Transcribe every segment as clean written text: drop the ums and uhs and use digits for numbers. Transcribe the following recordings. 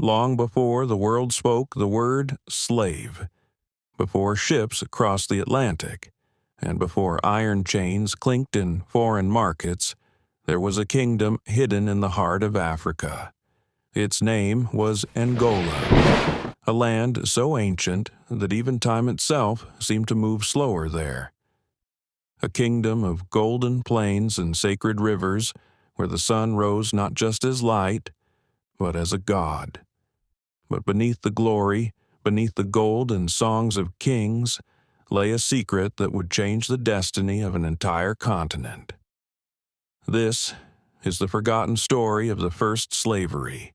long before the world spoke the word slave, before ships crossed the Atlantic, and before iron chains clinked in foreign markets, there was a kingdom hidden in the heart of Africa. Its name was Angola, a land so ancient that even time itself seemed to move slower there. A kingdom of golden plains and sacred rivers where the sun rose not just as light, but as a god. But beneath the glory, beneath the gold and songs of kings, lay a secret that would change the destiny of an entire continent. This is the forgotten story of the first slavery,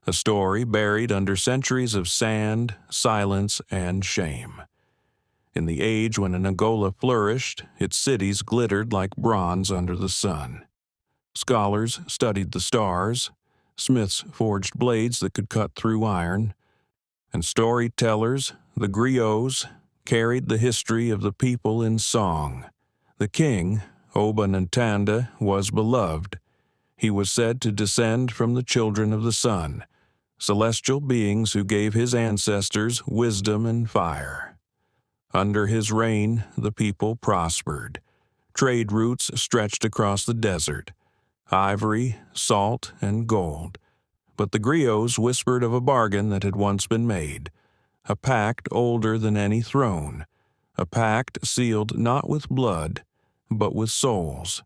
a story buried under centuries of sand, silence, and shame. In the age when Angola flourished, its cities glittered like bronze under the sun. Scholars studied the stars, smiths forged blades that could cut through iron, and storytellers, the griots, carried the history of the people in song. The king, Oba Ntanda, was beloved. He was said to descend from the children of the sun, celestial beings who gave his ancestors wisdom and fire. Under his reign, the people prospered. Trade routes stretched across the desert, ivory, salt, and gold. But the griots whispered of a bargain that had once been made, a pact older than any throne, a pact sealed not with blood, but with souls.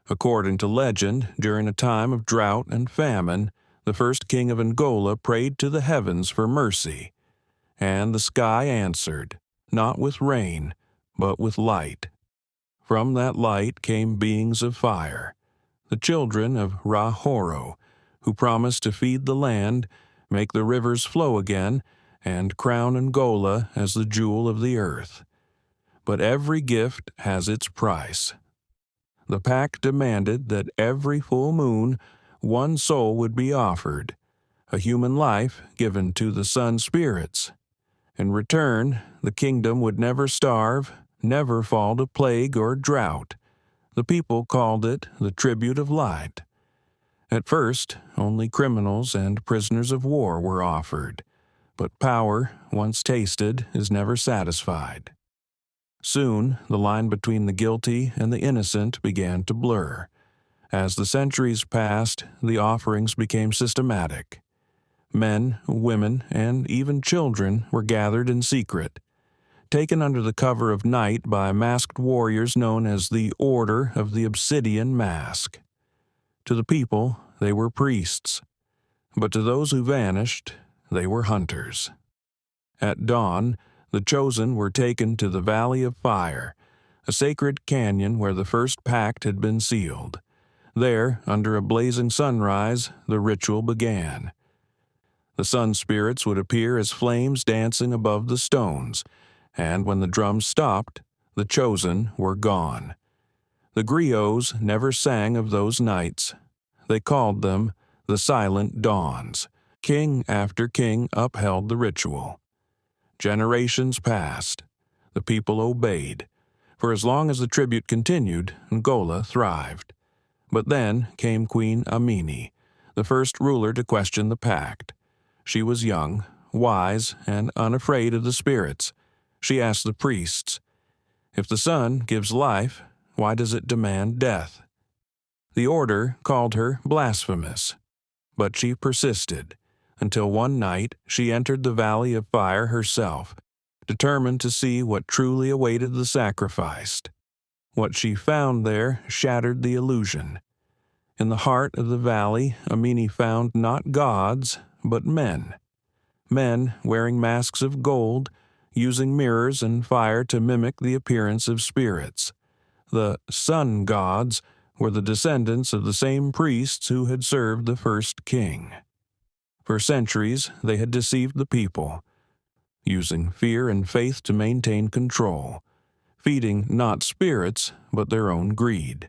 According to legend, during a time of drought and famine, the first king of Angola prayed to the heavens for mercy, and the sky answered, not with rain, but with light. From that light came beings of fire, the children of Ra-Horo, who promised to feed the land, make the rivers flow again, and crown Angola as the jewel of the earth. But every gift has its price. The pact demanded that every full moon, one soul would be offered, a human life given to the sun spirits. In return, the kingdom would never starve, never fall to plague or drought. The people called it the tribute of light. At first, only criminals and prisoners of war were offered, but power, once tasted, is never satisfied. Soon, the line between the guilty and the innocent began to blur. As the centuries passed, the offerings became systematic. Men, women, and even children were gathered in secret, taken under the cover of night by masked warriors known as the Order of the Obsidian Mask. To the people, they were priests, but to those who vanished, they were hunters. At dawn, the chosen were taken to the Valley of Fire, a sacred canyon where the first pact had been sealed. There, under a blazing sunrise, the ritual began. The sun spirits would appear as flames dancing above the stones, and when the drums stopped, the chosen were gone. The griots never sang of those nights. They called them the Silent Dawns. King after king upheld the ritual. Generations passed. The people obeyed. For as long as the tribute continued, Angola thrived. But then came Queen Amini, the first ruler to question the pact. She was young, wise, and unafraid of the spirits. She asked the priests, "If the sun gives life, why does it demand death?" The order called her blasphemous, but she persisted, until one night she entered the Valley of Fire herself, determined to see what truly awaited the sacrificed. What she found there shattered the illusion. In the heart of the valley, Amini found not gods, but men. Men wearing masks of gold, using mirrors and fire to mimic the appearance of spirits. The sun gods were the descendants of the same priests who had served the first king. For centuries, they had deceived the people, using fear and faith to maintain control, feeding not spirits, but their own greed.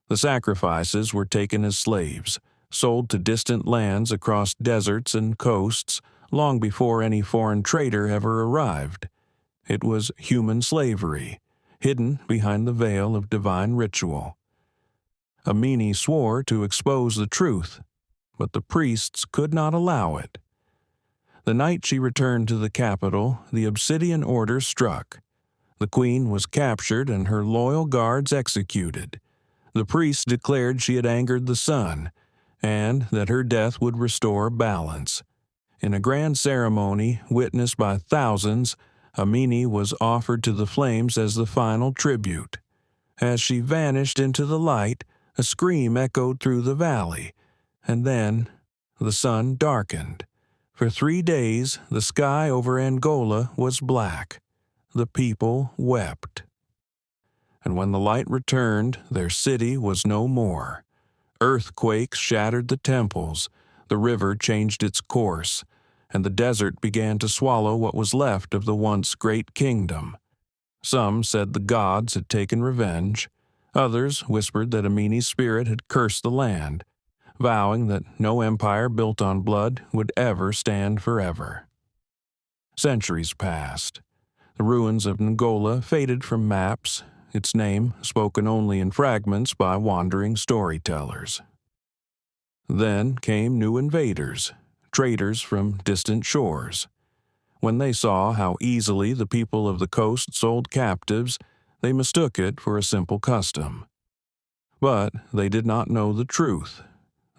The sacrifices were taken as slaves, sold to distant lands across deserts and coasts long before any foreign trader ever arrived. It was human slavery, hidden behind the veil of divine ritual. Amini swore to expose the truth, but the priests could not allow it. The night she returned to the capital, the Obsidian Order struck. The queen was captured and her loyal guards executed. The priests declared she had angered the sun, and that her death would restore balance. In a grand ceremony witnessed by thousands, Amini was offered to the flames as the final tribute. As she vanished into the light, a scream echoed through the valley, and then the sun darkened. For 3 days, the sky over Angola was black. The people wept. And when the light returned, their city was no more. Earthquakes shattered the temples, the river changed its course, and the desert began to swallow what was left of the once great kingdom. Some said the gods had taken revenge. Others whispered that Amini's spirit had cursed the land, vowing that no empire built on blood would ever stand forever. Centuries passed. The ruins of Angola faded from maps, its name spoken only in fragments by wandering storytellers. Then came new invaders, traders from distant shores. When they saw how easily the people of the coast sold captives, they mistook it for a simple custom. But they did not know the truth,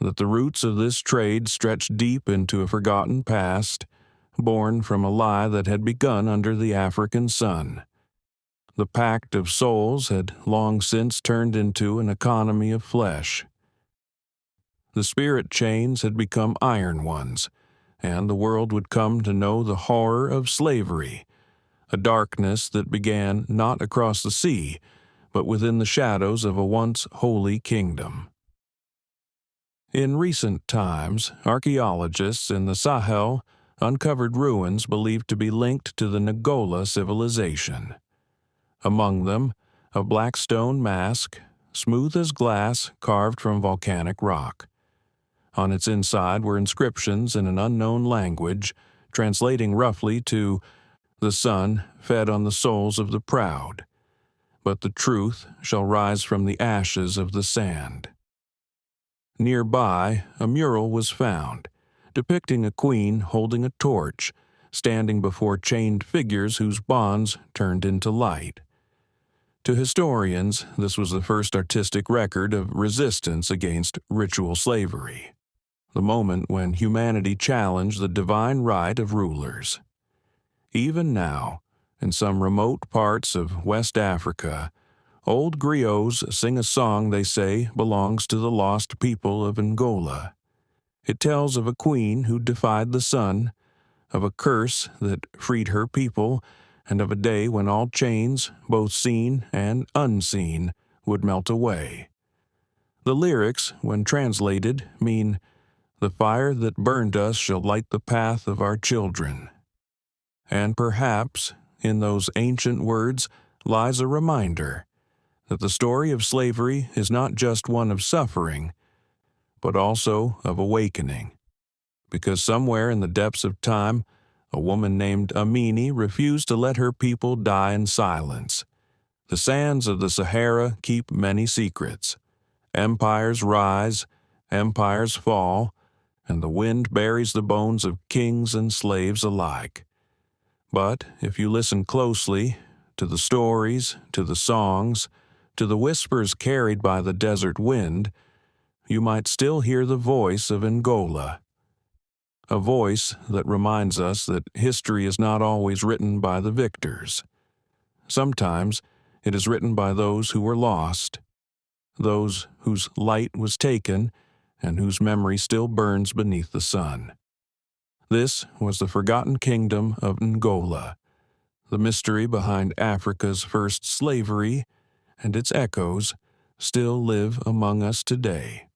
that the roots of this trade stretched deep into a forgotten past, born from a lie that had begun under the African sun. The pact of souls had long since turned into an economy of flesh. The spirit chains had become iron ones, and the world would come to know the horror of slavery, a darkness that began not across the sea, but within the shadows of a once holy kingdom. In recent times, archaeologists in the Sahel uncovered ruins believed to be linked to the Nagola civilization. Among them, a black stone mask, smooth as glass, carved from volcanic rock. On its inside were inscriptions in an unknown language, translating roughly to, "The sun fed on the souls of the proud, but the truth shall rise from the ashes of the sand." Nearby, a mural was found, depicting a queen holding a torch, standing before chained figures whose bonds turned into light. To historians, this was the first artistic record of resistance against ritual slavery, the moment when humanity challenged the divine right of rulers. Even now, in some remote parts of West Africa, old griots sing a song they say belongs to the lost people of Angola. It tells of a queen who defied the sun, of a curse that freed her people, and of a day when all chains, both seen and unseen, would melt away. The lyrics, when translated, mean, "The fire that burned us shall light the path of our children." And perhaps, in those ancient words, lies a reminder that the story of slavery is not just one of suffering, but also of awakening. Because somewhere in the depths of time, a woman named Amini refused to let her people die in silence. The sands of the Sahara keep many secrets. Empires rise, empires fall, and the wind buries the bones of kings and slaves alike. But if you listen closely to the stories, to the songs, to the whispers carried by the desert wind, you might still hear the voice of Angola. A voice that reminds us that history is not always written by the victors. Sometimes it is written by those who were lost, those whose light was taken and whose memory still burns beneath the sun. This was the forgotten kingdom of Angola, the mystery behind Africa's first slavery, and its echoes still live among us today.